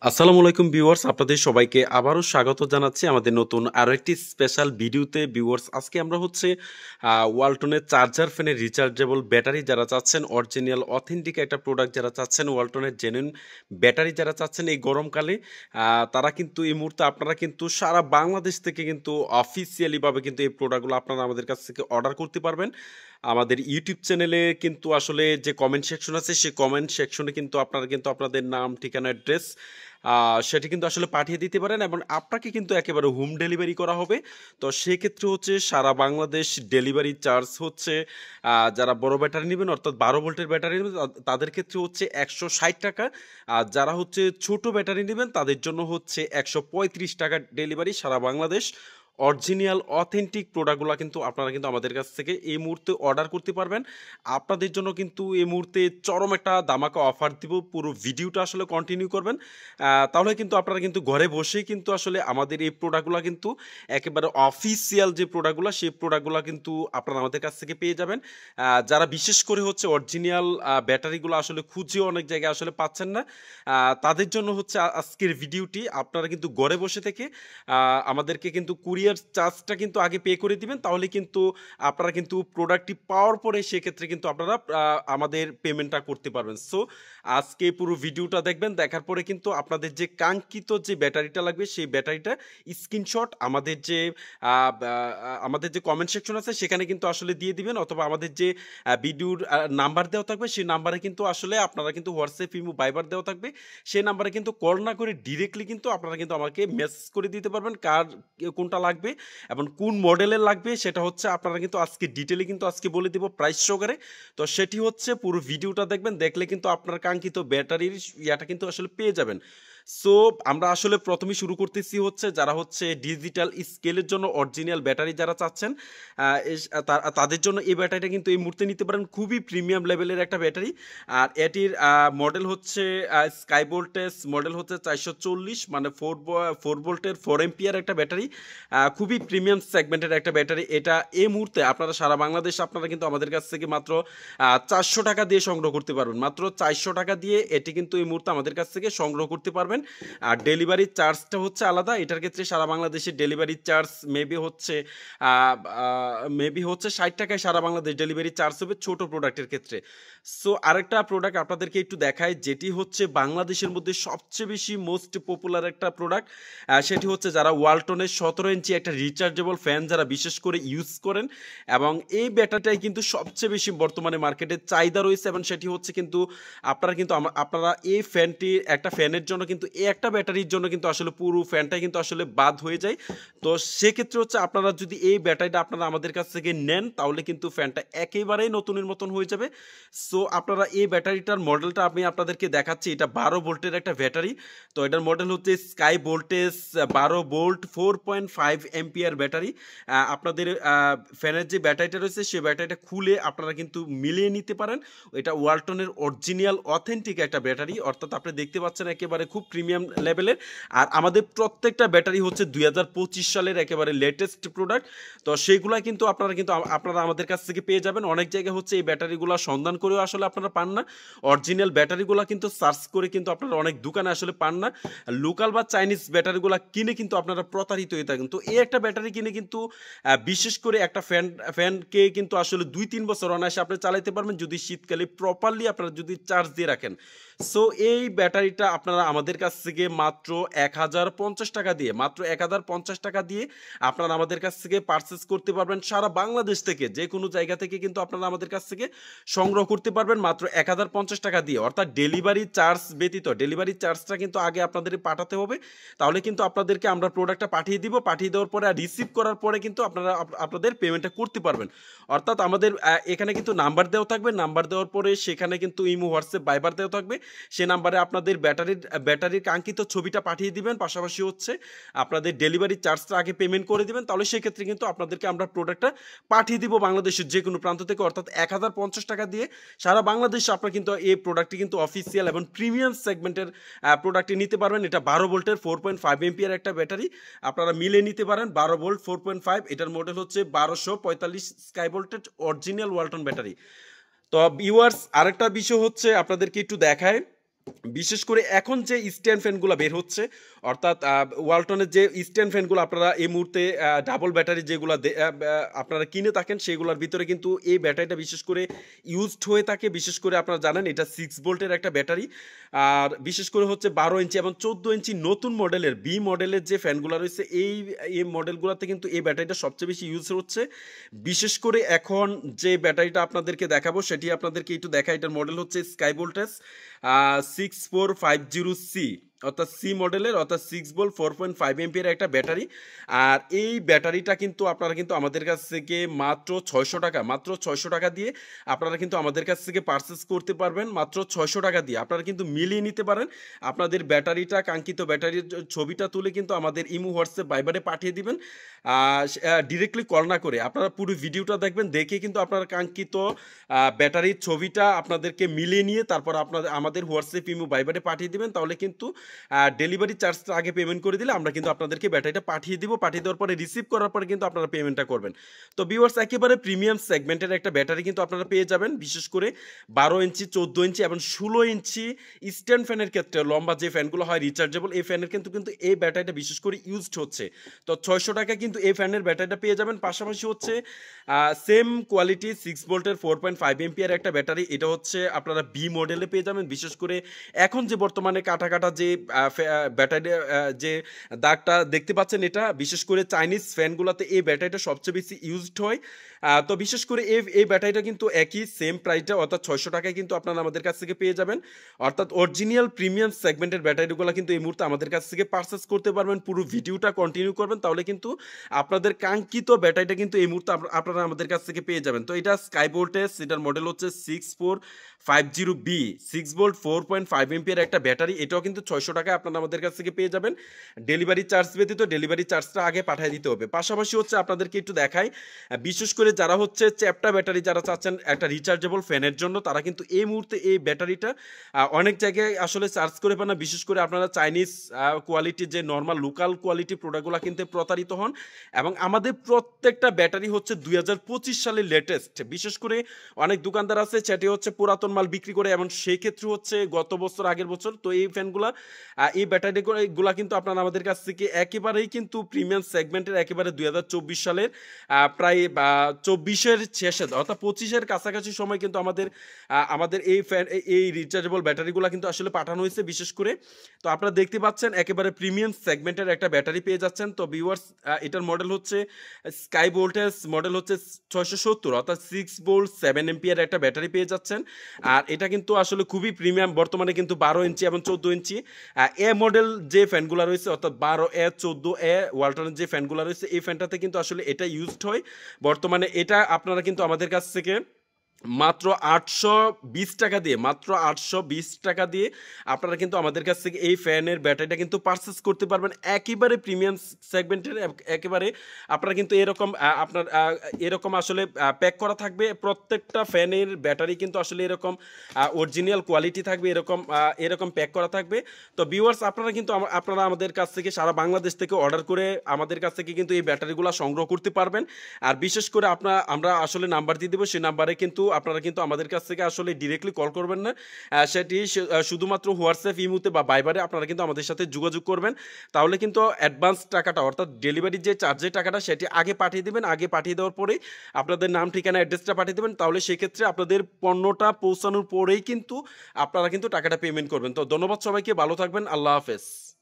আসসালামু আলাইকুম ভিউয়ার্স, আপনাদের সবাইকে আবারও স্বাগত জানাচ্ছি আমাদের নতুন আরো একটি স্পেশাল ভিডিওতে। ভিউয়ার্স, আজকে আমরা হচ্ছে ওয়ালটনের চার্জার ফ্যানের রিচার্জেবল ব্যাটারি যারা চাচ্ছেন, অরিজিনাল অথেন্টিক একটা প্রোডাক্ট যারা চাচ্ছেন, ওয়ালটনের জেনুইন ব্যাটারি যারা চাচ্ছেন এই গরমকালে, তারা কিন্তু এই মুহূর্তে আপনারা কিন্তু সারা বাংলাদেশ থেকে কিন্তু অফিসিয়ালিভাবে কিন্তু এই প্রোডাক্টগুলো আপনারা আমাদের কাছ থেকে অর্ডার করতে পারবেন। আমাদের ইউটিউব চ্যানেলে কিন্তু আসলে যে কমেন্ট সেকশন আছে, সেই কমেন্ট সেকশনে কিন্তু আপনারা কিন্তু আপনাদের নাম, ঠিকানা, অ্যাড্রেস সেটি কিন্তু আসলে পাঠিয়ে দিতে পারেন এবং আপনাকে কিন্তু একেবারে হোম ডেলিভারি করা হবে। তো সেক্ষেত্রে হচ্ছে সারা বাংলাদেশ ডেলিভারি চার্জ হচ্ছে, যারা বড় ব্যাটারি নেবেন অর্থাৎ 12 ভোল্টের ব্যাটারি নেবেন তাদের ক্ষেত্রে হচ্ছে 160 টাকা। আর যারা হচ্ছে ছোট ব্যাটারি নেবেন তাদের জন্য হচ্ছে 135 টাকা ডেলিভারি সারা বাংলাদেশ। অরিজিনাল অথেন্টিক প্রোডাক্টগুলো কিন্তু আপনারা কিন্তু আমাদের কাছ থেকে এই মুহূর্তে অর্ডার করতে পারবেন। আপনাদের জন্য কিন্তু এই মুহূর্তে চরম একটা দামাকা অফার দিব, পুরো ভিডিওটা আসলে কন্টিনিউ করবেন। তাহলে কিন্তু আপনারা কিন্তু ঘরে বসেই কিন্তু আসলে আমাদের এই প্রোডাক্টগুলো কিন্তু একেবারে অফিসিয়াল যে প্রোডাক্টগুলো, সেই প্রোডাক্টগুলো কিন্তু আপনারা আমাদের কাছ থেকে পেয়ে যাবেন। যারা বিশেষ করে হচ্ছে অরিজিনাল ব্যাটারিগুলো আসলে খুঁজে অনেক জায়গায় আসলে পাচ্ছেন না, তাদের জন্য হচ্ছে আজকের ভিডিওটি। আপনারা কিন্তু ঘরে বসে থেকে আমাদেরকে কিন্তু কুরিয়ার চার্জটা কিন্তু আগে পে করে দিবেন, তাহলে কিন্তু আপনারা কিন্তু প্রোডাক্টটি পাওয়ার পরে সেক্ষেত্রে কিন্তু আপনারা আমাদের পেমেন্টটা করতে পারবেন। সো আজকে পুরো ভিডিওটা দেখবেন, দেখার পরে কিন্তু আপনাদের যে কাঙ্ক্ষিত যে ব্যাটারিটা লাগবে সেই ব্যাটারিটা স্ক্রিনশট আমাদের যে কমেন্ট সেকশন আছে সেখানে কিন্তু আসলে দিয়ে দিবেন, অথবা আমাদের যে ভিডিওর নাম্বার দেওয়া থাকবে সেই নাম্বারে কিন্তু আসলে আপনারা কিন্তু হোয়াটসঅ্যাপ, ইমো, ভাইবার দেওয়া থাকবে, সেই নাম্বারে কিন্তু কল না করে ডিরেক্টলি কিন্তু আপনারা কিন্তু আমাকে মেসেজ করে দিতে পারবেন কার কোনটা লাগবে এবং কোন মডেলের লাগবে। সেটা হচ্ছে আপনারা কিন্তু আজকে ডিটেলে কিন্তু আজকে বলে দিব প্রাইস সহকারে। তো সেটি হচ্ছে পুরো ভিডিওটা দেখবেন, দেখলে কিন্তু আপনার কাঙ্ক্ষিত ব্যাটারির ইয়াটা কিন্তু আসলে পেয়ে যাবেন। সো আমরা আসলে প্রথমে শুরু করতেছি হচ্ছে যারা হচ্ছে ডিজিটাল স্কেলের জন্য অরিজিনাল ব্যাটারি যারা চাচ্ছেন, তাদের জন্য এই ব্যাটারিটা কিন্তু এই মুহূর্তে নিতে পারেন। খুবই প্রিমিয়াম লেভেলের একটা ব্যাটারি। আর এটির মডেল হচ্ছে স্কাই ভোল্টেজ মডেল হচ্ছে 440, মানে 4 ভোল্টের 4 এম্পিয়ার একটা ব্যাটারি। খুবই প্রিমিয়াম সেগমেন্টের একটা ব্যাটারি এটা। এই মুহূর্তে আপনারা সারা বাংলাদেশ আপনারা কিন্তু আমাদের কাছ থেকে মাত্র 400 টাকা দিয়ে সংগ্রহ করতে পারবেন। মাত্র 400 টাকা দিয়ে এটি কিন্তু এই মুহূর্তে আমাদের কাছ থেকে সংগ্রহ করতে পারবেন। আর ডেলিভারি চার্জটা হচ্ছে আলাদা। এটার ক্ষেত্রে সারা বাংলাদেশের ডেলিভারি চার্জ মেবি হচ্ছে 60 টাকায় সারা বাংলাদেশ ডেলিভারি চার্জ হবে ছোট প্রোডাক্টের ক্ষেত্রে। সো আরেকটা প্রোডাক্ট আপনাদেরকে একটু দেখায়, যেটি হচ্ছে বাংলাদেশের মধ্যে সবচেয়ে বেশি মোস্ট পপুলার একটা প্রোডাক্ট। সেটি হচ্ছে যারা ওয়ালটনের 17 ইঞ্চি একটা রিচার্জেবল ফ্যান যারা বিশেষ করে ইউজ করেন, এবং এই ব্যাটারিটাই কিন্তু সবচেয়ে বেশি বর্তমানে মার্কেটে চাহিদা রয়েছে। এবং সেটি হচ্ছে কিন্তু আপনারা এই ফ্যানটি একটা ফ্যানের জন্য কিন্তু এই একটা ব্যাটারির জন্য কিন্তু আসলে পুরো ফ্যানটাই কিন্তু আসলে বাদ হয়ে যায়। তো সেক্ষেত্রে হচ্ছে আপনারা যদি এই ব্যাটারিটা আপনারা আমাদের কাছ থেকে নেন তাহলে কিন্তু ফ্যানটা একেবারেই নতুনের মতন হয়ে যাবে। সো আপনারা এই ব্যাটারিটার মডেলটা আমি আপনাদেরকে দেখাচ্ছি। এটা 12 ভোল্টের একটা ব্যাটারি। তো এটার মডেল হচ্ছে sky voltage 12 volt 4.5 ampere battery. আপনাদের ফ্যানের যে ব্যাটারিটা রয়েছে সেই ব্যাটারিটা খুলে আপনারা কিন্তু মিলিয়ে নিতে পারেন। এটা ওয়ালটনের অরিজিনাল অথেন্টিক একটা ব্যাটারি, অর্থাৎ আপনি দেখতে পাচ্ছেন একেবারে খুব প্রিমিয়াম লেভেলের। আর আমাদের প্রত্যেকটা ব্যাটারি হচ্ছে 2025 সালের একেবারে লেটেস্ট প্রোডাক্ট। তো সেইগুলা কিন্তু আপনারা আমাদের কাছ থেকে পেয়ে যাবেন। অনেক জায়গায় হচ্ছে এই ব্যাটারিগুলো সন্ধান করেও আসলে আপনারা পান না। অরিজিনাল ব্যাটারিগুলো কিন্তু সার্চ করে কিন্তু আপনারা অনেক দোকানে আসলে পান না। লোকাল বা চাইনিজ ব্যাটারিগুলো কিনে কিন্তু আপনারা প্রতারিত হয়ে থাকেন। তো এই একটা ব্যাটারি কিনে কিন্তু বিশেষ করে একটা ফ্যানকে কিন্তু আসলে 2-3 বছর অনায়াসে আপনি চালাইতে পারবেন যদি শীতকালে প্রপারলি আপনারা যদি চার্জ দিয়ে রাখেন। সো এই ব্যাটারিটা আপনারা আমাদের কাছ থেকে মাত্র 1050 টাকা দিয়ে, মাত্র 1050 টাকা দিয়ে আপনারা আমাদের কাছ থেকে পারচেস করতে পারবেন। সারা বাংলাদেশ থেকে যে কোনো জায়গা থেকে কিন্তু আপনারা আমাদের কাছ থেকে সংগ্রহ করতে পারবেন মাত্র 1050 টাকা দিয়ে। অর্থাৎ ডেলিভারি চার্জ ব্যতীত, ডেলিভারি চার্জটা কিন্তু আগে আপনাদের পাঠাতে হবে, তাহলে কিন্তু আপনাদেরকে আমরা প্রোডাক্টটা পাঠিয়ে দিব। পাঠিয়ে দেওয়ার পরে আর রিসিভ করার পরে কিন্তু আপনারা আপনাদের পেমেন্টটা করতে পারবেন। অর্থাৎ আমাদের এখানে কিন্তু নাম্বার দেওয়া থাকবে, নাম্বার দেওয়ার পরে সেখানে কিন্তু ইমো, হোয়াটসঅ্যাপ, ভাইবার দেওয়া থাকবে। সে নাম্বারে আপনাদের ব্যাটারির কাঙ্ক্ষিত ছবিটা পাঠিয়ে দিবেন, পাশাপাশি হচ্ছে আপনাদের ডেলিভারি চার্জটা আগে পেমেন্ট করে দিবেন। তাহলে সেক্ষেত্রে কিন্তু আপনাদেরকে আমরা প্রোডাক্টটা পাঠিয়ে দিব বাংলাদেশের যে কোনো প্রান্ত থেকে। অর্থাৎ 1050 টাকা দিয়ে সারা বাংলাদেশে আপনারা কিন্তু এই প্রোডাক্টটি কিন্তু অফিসিয়াল এবং প্রিমিয়াম সেগমেন্টের প্রোডাক্টটি নিতে পারবেন। এটা 12 ভোল্টের 4.5 এম্পিয়ার একটা ব্যাটারি, আপনারা মিলে নিতে পারেন। 12 ভোল্ট 4.5, এটার মডেল হচ্ছে 1245 স্কাই ভোল্টের অরিজিনাল ওয়ালটন ব্যাটারি। তো ভিউয়ার্স, আরেকটা বিষয় হচ্ছে আপনাদেরকে একটু দেখায়, বিশেষ করে এখন যে স্ট্যান্ড ফ্যানগুলো বের হচ্ছে, অর্থাৎ ওয়ালটনের যে স্ট্যান্ড ফ্যানগুলো আপনারা এই মুহূর্তে ডাবল ব্যাটারি যেগুলো আপনারা কিনে থাকেন, সেগুলোর ভিতরে কিন্তু এই ব্যাটারিটা বিশেষ করে ইউজড হয়ে থাকে। বিশেষ করে আপনারা জানেন এটা 6 ভোল্টের একটা ব্যাটারি। আর বিশেষ করে হচ্ছে 12 ইঞ্চি এবং 14 ইঞ্চি নতুন মডেলের বি মডেলের যে ফ্যানগুলো রয়েছে, এই মডেলগুলোতে কিন্তু এই ব্যাটারিটা সবচেয়ে বেশি ইউজ হচ্ছে। বিশেষ করে এখন যে ব্যাটারিটা আপনাদেরকে দেখাবো সেটি আপনাদেরকে একটু দেখা, এটার মডেল হচ্ছে স্কাই ভোল্টেজ 6450C, অর্থাৎ সি মডেলের, অর্থাৎ 6 ভোল্ট 4.5 এমপিয়ার একটা ব্যাটারি। আর এই ব্যাটারিটা কিন্তু আপনারা কিন্তু আমাদের কাছ থেকে মাত্র 600 টাকা, মাত্র 600 টাকা দিয়ে আপনারা কিন্তু আমাদের কাছ থেকে পারচেস করতে পারবেন। মাত্র 600 টাকা দিয়ে আপনারা কিন্তু মিলিয়ে নিতে পারেন। আপনাদের ব্যাটারিটা, কাঙ্ক্ষিত ব্যাটারির ছবিটা তুলে কিন্তু আমাদের ইমো, হোয়াটসঅ্যাপ, ভাইবারে পাঠিয়ে দিবেন। ডিরেক্টলি কল না করে আপনারা পুরো ভিডিওটা দেখবেন, দেখে কিন্তু আপনার কাঙ্ক্ষিত ব্যাটারির ছবিটা আপনাদেরকে মিলিয়ে নিয়ে তারপর আমাদের হোয়াটসঅ্যাপ, ইমো, ভাইবারে পাঠিয়ে দিবেন। তাহলে কিন্তু ডেলিভারি চার্জটা আগে পেমেন্ট করে দিলে আমরা কিন্তু আপনাদেরকে ব্যাটারিটা পাঠিয়ে দিব। পাঠিয়ে দেওয়ার পরে রিসিভ করার পরে কিন্তু আপনারা পেমেন্টটা করবেন। তো ভিউয়ার্স, একেবারে প্রিমিয়াম সেগমেন্টের একটা ব্যাটারি কিন্তু আপনারা পেয়ে যাবেন। বিশেষ করে 12 ইঞ্চি, 14 ইঞ্চি এবং 16 ইঞ্চি স্ট্যান্ড ফ্যানের ক্ষেত্রে, লম্বা যে ফ্যানগুলো হয় রিচার্জেবল, এই ফ্যানের কিন্তু কিন্তু এই ব্যাটারিটা বিশেষ করে ইউজড হচ্ছে। তো 600 টাকা কিন্তু এই ফ্যানের ব্যাটারিটা পেয়ে যাবেন। পাশাপাশি হচ্ছে সেম কোয়ালিটি 6 ভোল্টের 4.5 এমপিয়ার একটা ব্যাটারি, এটা হচ্ছে আপনারা বি মডেলে পেয়ে যাবেন। বিশেষ করে এখন যে বর্তমানে কাটা কাটা যে ব্যাটারি যে দাগটা দেখতে পাচ্ছেন, এটা বিশেষ করে চাইনিজ ফ্যানগুলোতে এই ব্যাটারিটা সবচেয়ে বেশি ইউজড হয়। তো বিশেষ করে এই ব্যাটারিটা কিন্তু একই সেম প্রাইসটা, অর্থাৎ 600 টাকায় কিন্তু আপনারা আমাদের কাছ থেকে পেয়ে যাবেন। অর্থাৎ অরিজিনাল প্রিমিয়াম সেগমেন্টের ব্যাটারিগুলো কিন্তু এই মুহূর্তে আমাদের কাছ থেকে পারচেস করতে পারবেন। পুরো ভিডিওটা কন্টিনিউ করবেন, তাহলে কিন্তু আপনাদের কাঙ্ক্ষিত ব্যাটারিটা কিন্তু এই মুহূর্তে আপনারা আমাদের কাছ থেকে পেয়ে যাবেন। তো এটা স্কাই ভোল্টেজ, এটার মডেল হচ্ছে 6450B, 6 ভোল্ট 4.5 এমপিয়ার একটা ব্যাটারি। এটাও কিন্তু 600 টাকায় আপনারা আমাদের কাছ থেকে পেয়ে যাবেন। ডেলিভারি চার্জ ব্যতীত, ডেলিভারি চার্জটা আগে পাঠিয়ে দিতে হবে। পাশাপাশি হচ্ছে আপনাদেরকে একটু দেখাই, বিশেষ করে যারা হচ্ছে চ্যাপ্টা ব্যাটারি যারা চাচ্ছেন একটা রিচার্জেবল ফ্যানের জন্য, তারা কিন্তু এই মুহূর্তে এই ব্যাটারিটা অনেক জায়গায় আসলে চার্জ করে পান না। বিশেষ করে আপনারা চাইনিজ কোয়ালিটির যে নর্মাল লোকাল কোয়ালিটি প্রোডাক্টগুলো কিনতে প্রতারিত হন। এবং আমাদের প্রত্যেকটা ব্যাটারি হচ্ছে 2025 সালের লেটেস্ট। বিশেষ করে অনেক দোকানদার আছে সেটি হচ্ছে পুরাতন মাল বিক্রি করে, এবং সেই ক্ষেত্রে হচ্ছে গত বছর, আগের বছর। তো এই ফ্যানগুলা, এই ব্যাটারিগুলা কিন্তু আপনারা আমাদের কাছ থেকে একেবারেই কিন্তু প্রিমিয়াম সেগমেন্টের, একেবারে 2024 সালের প্রায় 24-এর শেষে, অর্থাৎ 25-এর কাছাকাছি সময় কিন্তু আমাদের এই রিচার্জেবল ব্যাটারিগুলো কিন্তু আসলে পাঠানো হয়েছে বিশেষ করে। তো আপনারা দেখতে পাচ্ছেন একেবারে প্রিমিয়াম সেগমেন্টের একটা ব্যাটারি পেয়ে যাচ্ছেন। তো ভিউয়ার্স, এটার মডেল হচ্ছে স্কাই ভোল্টেজ, মডেল হচ্ছে 670, অর্থাৎ 6 ভোল্ট 7 এমপিয়ার একটা ব্যাটারি পেয়ে যাচ্ছেন। আর এটা কিন্তু আসলে খুবই প্রিমিয়াম। বর্তমানে কিন্তু 12 ইঞ্চি এবং 14 ইঞ্চি এ মডেল যে ফ্যানগুলো রয়েছে, অর্থাৎ 12A 14A ওয়ালটনের যে ফ্যানগুলো রয়েছে, এই ফ্যানটাতে কিন্তু আসলে এটা ইউজড হয় বর্তমানে। এটা আপনারা কিন্তু আমাদের কাছ থেকে মাত্র 820 টাকা দিয়ে, মাত্র 820 টাকা দিয়ে আপনারা কিন্তু আমাদের কাছ থেকে এই ফ্যানের ব্যাটারিটা কিন্তু পারচেস করতে পারবেন। একেবারে প্রিমিয়াম সেগমেন্টের, একেবারে আপনারা কিন্তু এরকম আসলে প্যাক করা থাকবে। প্রত্যেকটা ফ্যানের ব্যাটারি কিন্তু আসলে এরকম অরিজিনাল কোয়ালিটি থাকবে, এরকম প্যাক করা থাকবে। তো ভিউয়ার্স, আপনারা কিন্তু আপনারা আমাদের কাছ থেকে সারা বাংলাদেশ থেকে অর্ডার করে আমাদের কাছ থেকে কিন্তু এই ব্যাটারিগুলো সংগ্রহ করতে পারবেন। আর বিশেষ করে আমরা আসলে নাম্বার দিয়ে দেবো, সেই নাম্বারে কিন্তু আপনারা কিন্তু আমাদের কাছ থেকে আসলে ডিরেক্টলি কল করবেন না। সেটি শুধুমাত্র হোয়াটসঅ্যাপ, ইমোতে বা ভাইবারে আপনারা কিন্তু আমাদের সাথে যোগাযোগ করবেন। তাহলে কিন্তু অ্যাডভান্স টাকাটা, অর্থাৎ ডেলিভারির যে চার্জের টাকাটা, সেটি আগে পাঠিয়ে দেবেন। আগে পাঠিয়ে দেওয়ার পরেই আপনাদের নাম, ঠিকানা, অ্যাড্রেসটা পাঠিয়ে দেবেন। তাহলে সেক্ষেত্রে আপনাদের পণ্যটা পৌঁছানোর পরেই কিন্তু আপনারা কিন্তু টাকাটা পেমেন্ট করবেন। তো ধন্যবাদ সবাইকে, ভালো থাকবেন, আল্লাহ হাফেজ।